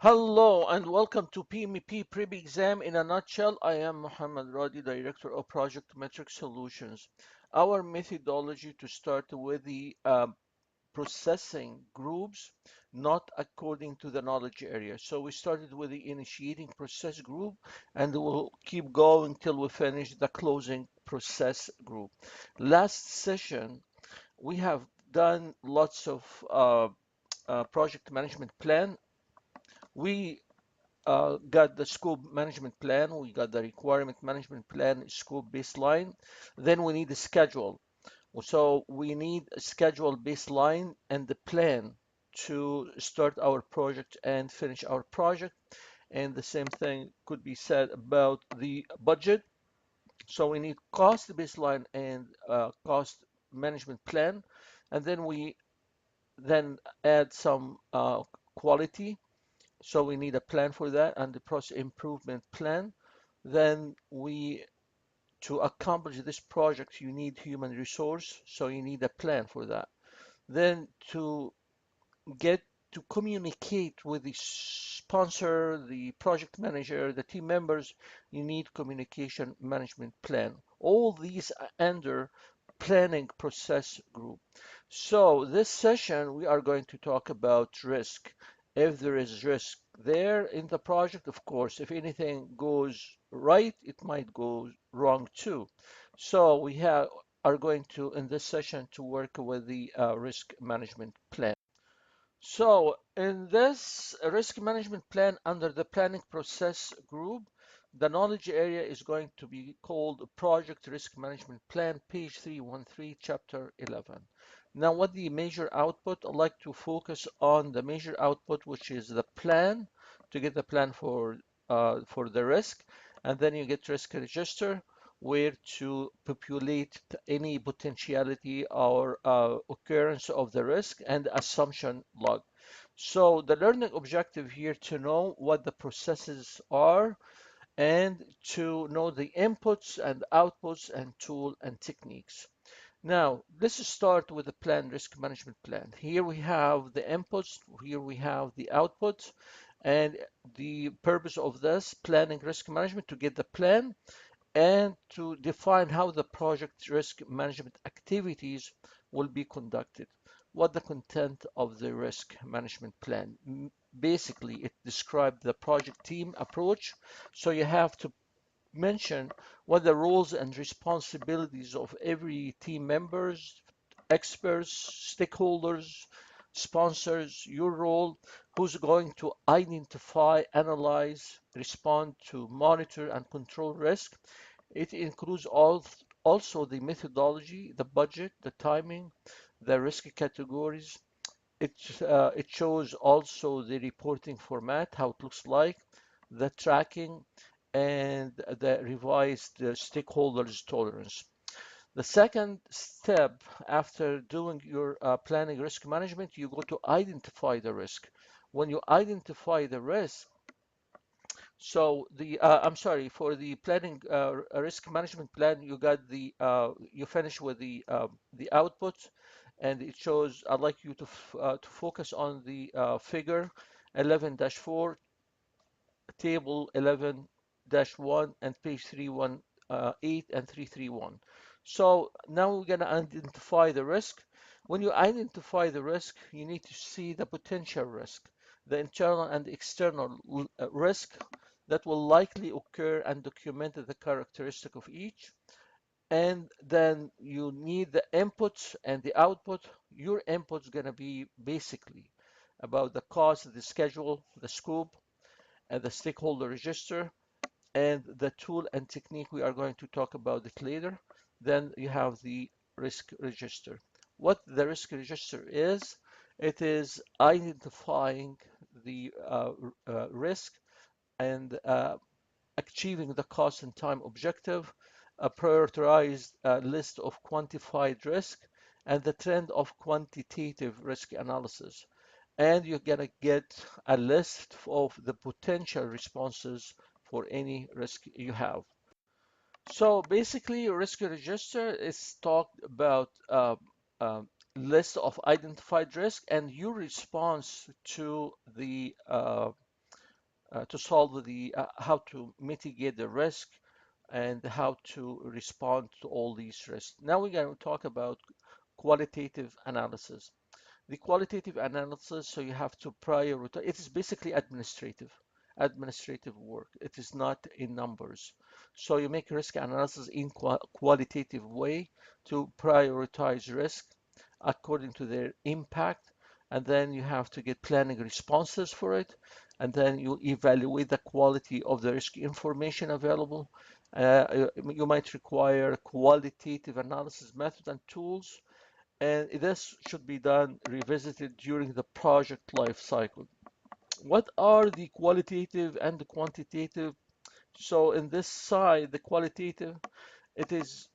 Hello and welcome to PMP Pre-Exam. In a nutshell, I am Mohammed Radi, Director of Project Metric Solutions. Our methodology to start with the processing groups, not according to the knowledge area. So we started with the initiating process group and we'll keep going till we finish the closing process group. Last session, we have done lots of project management plan. We got the scope management plan, we got the requirement management plan, scope baseline. Then we need a schedule. So we need a schedule baseline and the plan to start our project and finish our project. And the same thing could be said about the budget. So we need cost baseline and cost management plan. And then we then add some quality, so we need a plan for that and the process improvement plan. Then to accomplish this project, you need human resource, so you need a plan for that. Then to get to communicate with the sponsor, the project manager, the team members, you need communication management plan. All these are under planning process group. So this session, we are going to talk about risk. If there is risk there in the project, of course, if anything goes right, it might go wrong too. So are going to, in this session, to work with the risk management plan. So in this risk management plan under the planning process group, the knowledge area is going to be called Project Risk Management Plan, page 313, chapter 11. Now, what the major output? I'd like to focus on the major output, which is the plan, to get the plan for the risk, and then you get risk register, where to populate any potentiality or occurrence of the risk and assumption log. So the learning objective here to know what the processes are and to know the inputs and outputs and tool and techniques. Now, let's start with the plan risk management plan. Here we have the inputs, here we have the outputs, and the purpose of this planning risk management to get the plan and to define how the project risk management activities will be conducted. What the content of the risk management plan. Basically, it describes the project team approach. So you have to mention what the roles and responsibilities of every team members, experts, stakeholders, sponsors, your role, who's going to identify, analyze, respond to monitor and control risk. It includes also the methodology, the budget, the timing, the risk categories. It shows also the reporting format, how it looks like, the tracking, and the revised stakeholders tolerance. The second step after doing your planning risk management, you go to identify the risk. When you identify the risk, so I'm sorry, for the planning risk management plan, you finish with the output, and it shows. I'd like you to focus on the figure 11-4, table 11-1, and page 318 and 331. So now we're going to identify the risk. When you identify the risk, you need to see the potential risk, the internal and external risk that will likely occur and document the characteristic of each. And then you need the inputs and the output. Your input is going to be basically about the cost, the schedule, the scope, and the stakeholder register, and the tool and technique we are going to talk about it later. Then you have the risk register. What the risk register is, it is identifying the risk and achieving the cost and time objective, a prioritized list of quantified risk, and the trend of quantitative risk analysis. And you're going to get a list of the potential responses for any risk you have. So basically, risk register is talked about list of identified risk and your response to the to solve the how to mitigate the risk and how to respond to all these risks. Now we're going to talk about qualitative analysis. The qualitative analysis, so you have to prioritize. It is basically administrative work. It is not in numbers. So you make risk analysis in qualitative way to prioritize risk according to their impact, and then you have to get planning responses for it, and then you evaluate the quality of the risk information available. You might require qualitative analysis method and tools, and this should be done revisited during the project life cycle. What are the qualitative and the quantitative? So in this side, the qualitative, it is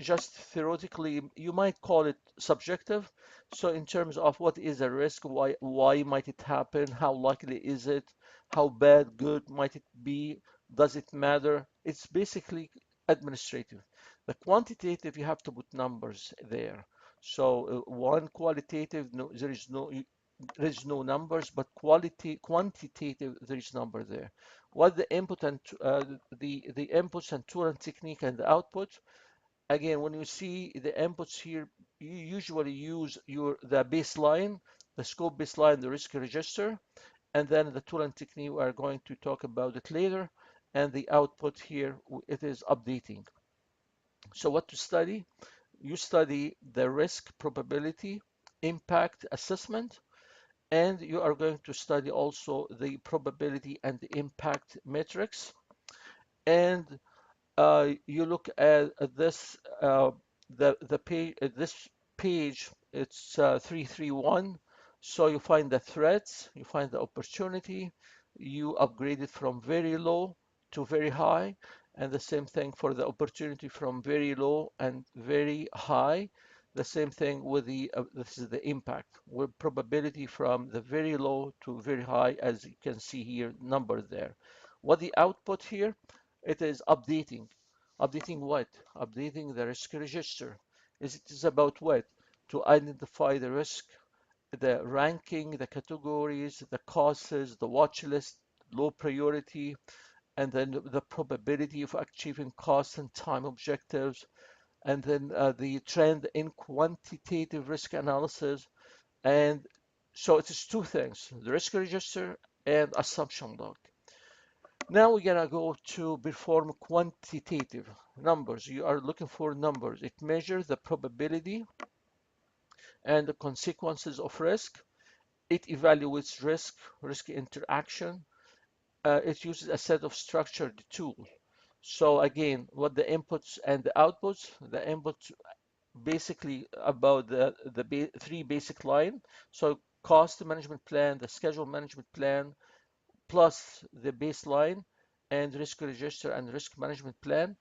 just theoretically, you might call it subjective. So in terms of what is a risk, why might it happen, how likely is it, how bad, good might it be, does it matter? It's basically administrative. The quantitative, you have to put numbers there. So one qualitative, no, there is no numbers, but quantitative, there is number there. What the input and the inputs and tool and technique and the output. Again, when you see the inputs here, you usually use the baseline, the scope baseline, the risk register, and then the tool and technique. We are going to talk about it later. And the output here, it is updating. So what to study? You study the risk probability impact assessment, and you are going to study also the probability and the impact metrics. And you look at this the page this page, it's 331. So you find the threats, you find the opportunity, you upgrade it from very low to very high, and the same thing for the opportunity from very low and very high. The same thing with this is the impact with probability from the very low to very high, as you can see here, number there. What the output here? It is updating. Updating what? Updating the risk register. It is about what? To identify the risk, the ranking, the categories, the causes, the watch list, low priority, and then the probability of achieving cost and time objectives, and then the trend in quantitative risk analysis. And so it is two things, the risk register and assumption log. Now we're gonna go to perform quantitative numbers. You are looking for numbers. It measures the probability and the consequences of risk. It evaluates risk interaction. It uses a set of structured tools. So again, what the inputs and the outputs, the inputs basically about the three basic line. So cost management plan, the schedule management plan, plus the baseline and risk register and risk management plan.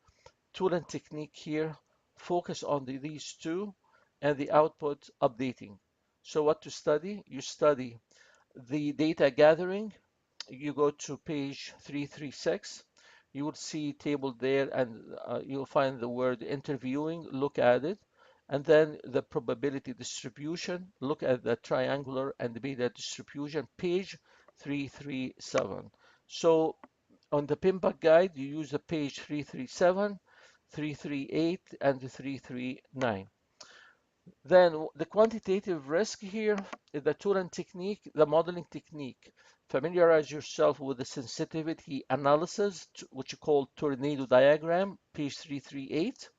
Tool and technique here focus on these two, and the output updating. So what to study? You study the data gathering. You go to page 336. You will see table there, and you'll find the word interviewing. Look at it. And then the probability distribution. Look at the triangular and the beta distribution, page 337. So on the PMBOK guide, you use the page 337, 338, and 339. Then the quantitative risk here is the tool and technique, the modeling technique. Familiarize yourself with the sensitivity analysis, which you call tornado diagram, page 338.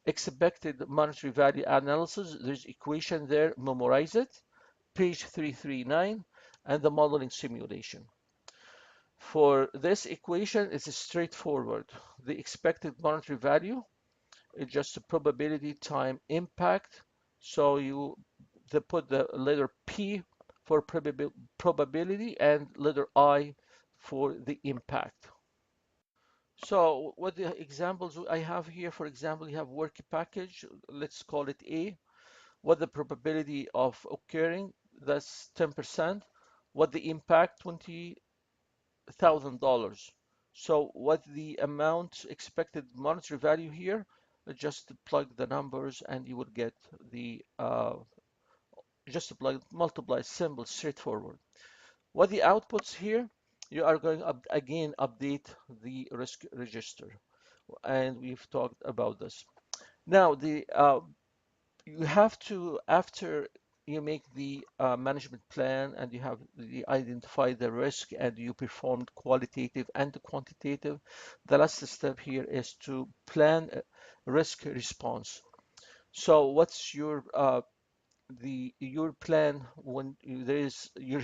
Expected monetary value analysis, there's equation there, memorize it, page 339, and the modeling simulation. For this equation, it's straightforward. The expected monetary value is just the probability time impact. So you put the letter P for probability and letter I for the impact. So what the examples I have here, for example, you have work package, let's call it A. What the probability of occurring, that's 10%. What the impact, $20,000. So what the amount expected monetary value here, just plug the numbers and you will get the just plug multiply, simple, straightforward. What the outputs here, you are going to again update the risk register, and we've talked about this. Now, you have to, after you make the management plan and you have identify the risk and you performed qualitative and quantitative, the last step here is to plan a risk response. So what's your plan when there is your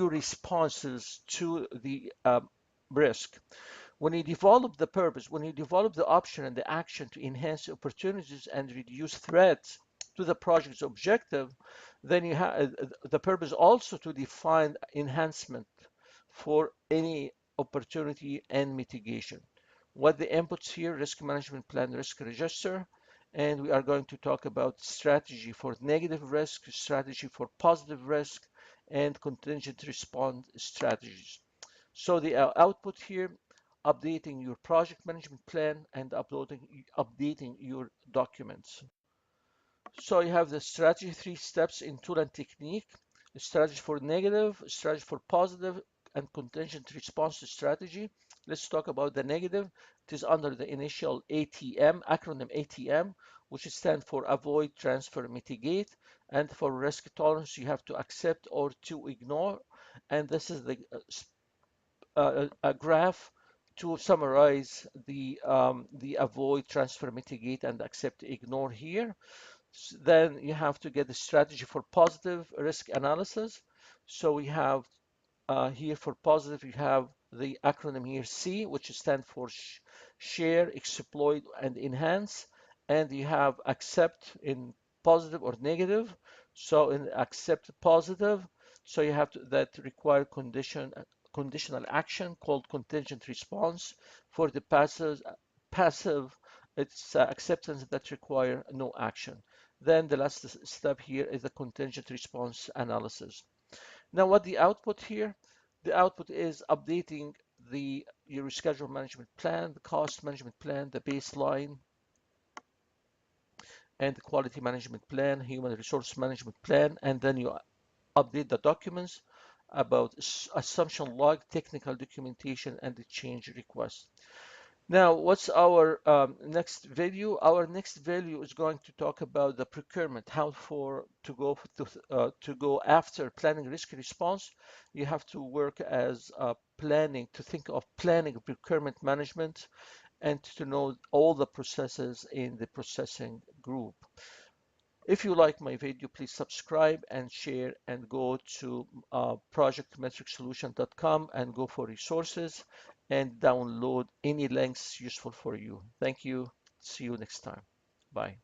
responses to the risk. When you develop the purpose, when you develop the option and the action to enhance opportunities and reduce threats to the project's objective, then you have the purpose also to define enhancement for any opportunity and mitigation. What the inputs here, risk management plan, risk register, and we are going to talk about strategy for negative risk, strategy for positive risk, and contingent response strategies. So the output here, updating your project management plan and updating your documents. So you have the strategy, 3 steps in tool and technique, a strategy for negative, a strategy for positive, and contingent response strategy. Let's talk about the negative. It is under the initial ATM, acronym ATM, which stands for avoid, transfer, mitigate. And for risk tolerance, you have to accept or to ignore. And this is a graph to summarize the avoid, transfer, mitigate, and accept, ignore here. Then you have to get the strategy for positive risk analysis. So we have here for positive, you have the acronym here C, which stands for share, exploit, and enhance. And you have accept in positive or negative. So in accept positive, so you have to, that require conditional action called contingent response. For the passive, it's acceptance that require no action. Then the last step here is the contingent response analysis. Now, what the output here? The output is updating your schedule management plan, the cost management plan, the baseline, and the quality management plan, human resource management plan, and then you update the documents about assumption log, technical documentation, and the change request. Now, what's our next video? Our next video is going to talk about the procurement, how to go after planning risk response. You have to work as planning, to think of planning procurement management, and to know all the processes in the processing group. If you like my video, please subscribe and share and go to projectmetricsolution.com and go for resources and download any links useful for you. Thank you. See you next time. Bye.